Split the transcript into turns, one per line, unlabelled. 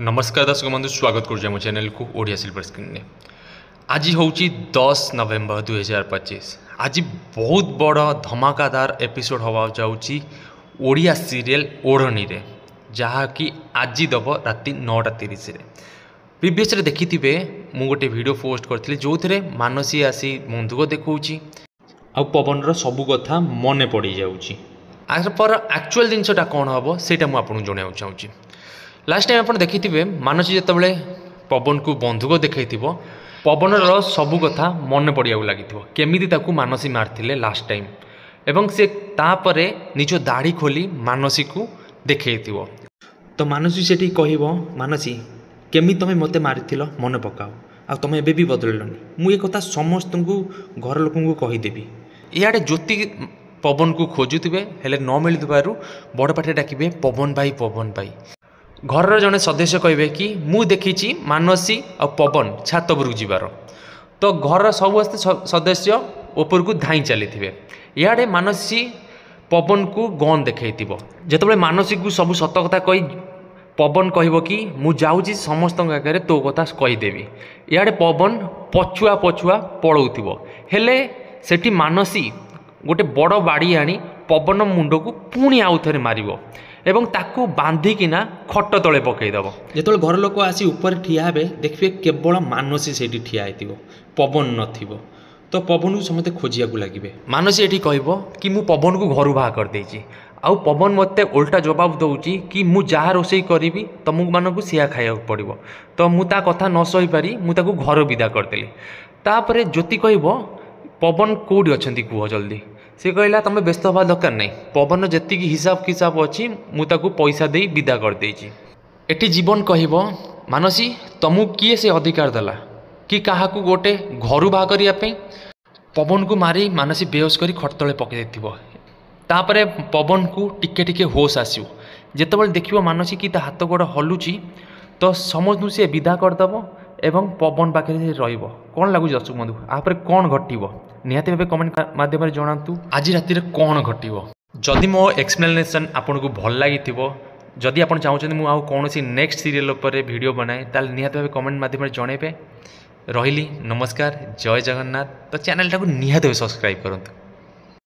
नमस्कार दर्शक बंधु स्वागत करुँ चैनल को ओडिया सिल्वर स्क्रीन में। आज हूँ 10 नवेम्बर 2025। आज बहुत बड़ धमाकादार एपिसोड हवा जाऊँगी ओडिया सीरियल ओढ़नी रे, जहाँकि आज दब राति 9:30। प्रीवियस देखिथे मु गोटे वीडियो पोस्ट करती जो थे मानसी आसी बंधुक देखी आ पवन सबू कथा मन पड़ जाऊँगी। पर एक्चुअल जिनसा कौन हम से मुझे जनाया चाहूँगी। लास्ट टाइम आप देखिथे मानसी जितेबाला पवन को बंधुक देखा पवन सबू कथा मन पड़ा लगी केमी मानसी मारते लास्ट टाइम एवं से तापर निज दाढ़ी खोली मानसी को देखा तो मानसी से कह मानसी केमी तुम मत मारी मन पकाओ आ तुम एबे भी बदलनी मुझे कथा समस्त घर लोक कहीदेवी। इे ज्योति पवन को खोजुवे हेले न मिलू बड़ पाटे डाकिबे पवन भाई। घर जड़े सदस्य कहे कि मु देखी मानसी आ पवन छात उपरକୁ जीवार, तो घर सब सदस्य ऊपर को धाई चली इे मानसी पवन को गन देखई जिते मानसी को सब सत कथा कही पवन कह कि मु जाऊँगी समस्त आगे तो कथा कहीदेवी। इे पवन पछुआ पछुआ पलाऊ हेले सेठी मानसी गोटे बड़ बाड़ी आनी पवन मुंड को पुणी आउ थे मार एवं ताकू बांधिकिना खट तले पकईदेव। जो घर लोक आसी ऊपर ठिया हे देखिए केवल मानसी से ठिया हो पवन नथिबो, तो पवन को समस्ते खोजिया लगे। मानसी ये कह कि मु पवन को घर बाहा कर आउ पवन मते उल्टा जवाब दौची कि मु जहाँ रोषे करी तुम मानक सिया खाया पड़ो, तो मुझा कथा न सही पारी मुझे घर विदा करदेली। तापर ज्योति कह पवन कौटी अच्छा कह जल्दी, सी कहला तुम व्यस्त हवा दरकार नहीं, पवन जी हिसाब किताब अच्छी मुझे पैसा दे विदा करदे। एटी जीवन कह मानसी तुमको किए से अधिकार देला कि क्या गोटे घर बाहा करने। पवन को मारी मानसी बेहोश कर खट तले पकई तापर पवन को टिके टिके होश आसो जिते देखो मानसी कि हाथ गोड़ हलुची, तो समझ सी विदा करदेव एवं पवन पाखे रही। कौन लगुच दर्शक बंधु आप कौन घटव निहाती भाव कमेंट माध्यम जनातु आज राति कौन घटव। जदि मो एक्सप्लेनेशन आपन को भल लगी जदि आप चाहते मुझे आउ कौन नेक्स्ट सीरियल पर वीडियो बनाए ताल निहाती भाव कमेंट माध्यम जनइबे। रही नमस्कार, जय जगन्नाथ। तो चैनल टाक निहाती सब्सक्राइब करूँ।